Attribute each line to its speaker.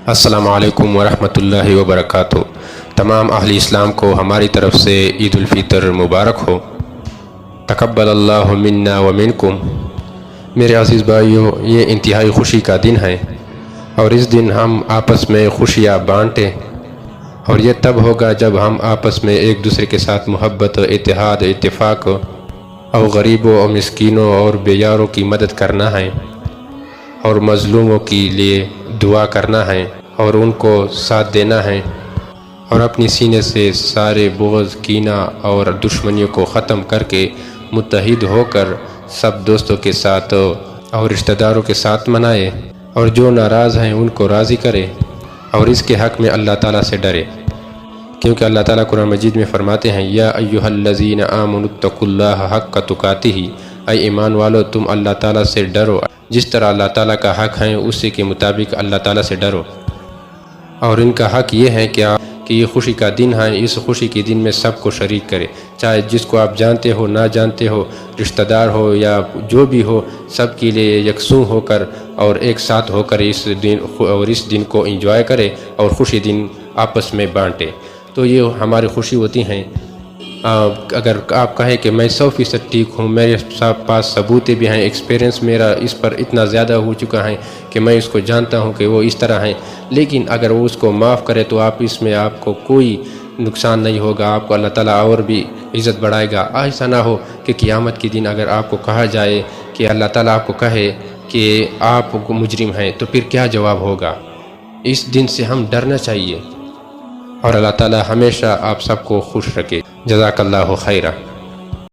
Speaker 1: السلام علیکم ورحمۃ اللہ وبرکاتہ۔ تمام اہل اسلام کو ہماری طرف سے عید الفطر مبارک ہو۔ تقبل اللہ منا ومنکم۔ میرے عزیز بھائیو، یہ انتہائی خوشی کا دن ہے اور اس دن ہم آپس میں خوشیاں بانٹیں، اور یہ تب ہوگا جب ہم آپس میں ایک دوسرے کے ساتھ محبت، اتحاد، اتفاق اور غریبوں اور مسکینوں اور بیاروں کی مدد کرنا ہے اور مظلوموں کے لیے دعا کرنا ہے اور ان کو ساتھ دینا ہے، اور اپنی سینے سے سارے بغض، کینہ اور دشمنیوں کو ختم کر کے متحد ہو کر سب دوستوں کے ساتھ اور رشتہ داروں کے ساتھ منائے، اور جو ناراض ہیں ان کو راضی کرے، اور اس کے حق میں اللہ تعالیٰ سے ڈرے، کیونکہ اللہ تعالیٰ قرآن مجید میں فرماتے ہیں یا ایھا الذین آمنوا اتقوا اللہ حق تقاتہ، اے ایمان والو تم اللہ تعالیٰ سے ڈرو، جس طرح اللہ تعالیٰ کا حق ہے اسی کے مطابق اللہ تعالیٰ سے ڈرو۔ اور ان کا حق یہ ہے کہ یہ خوشی کا دن ہے، اس خوشی کے دن میں سب کو شریک کرے، چاہے جس کو آپ جانتے ہو، نہ جانتے ہو، رشتہ دار ہو یا جو بھی ہو، سب کے لیے یکسوں ہو کر اور ایک ساتھ ہو کر اس دن کو انجوائے کرے اور خوشی دن آپس میں بانٹے۔ تو یہ ہماری خوشی ہوتی ہیں۔ اگر آپ کہیں کہ میں 100% ٹھیک ہوں، میرے پاس ثبوت بھی ہیں، ایکسپیرینس میرا اس پر اتنا زیادہ ہو چکا ہے کہ میں اس کو جانتا ہوں کہ وہ اس طرح ہیں، لیکن اگر وہ اس کو معاف کرے تو اس میں آپ کو کوئی نقصان نہیں ہوگا، آپ کو اللہ تعالیٰ اور بھی عزت بڑھائے گا۔ ایسا نہ ہو کہ قیامت کے دن اگر آپ کو کہا جائے کہ اللہ تعالیٰ آپ کو کہے کہ آپ مجرم ہیں، تو پھر کیا جواب ہوگا؟ اس دن سے ہم ڈرنا چاہیے، اور اللہ تعالیٰ ہمیشہ آپ سب کو خوش رکھے۔ جزاک اللہ خیرہ۔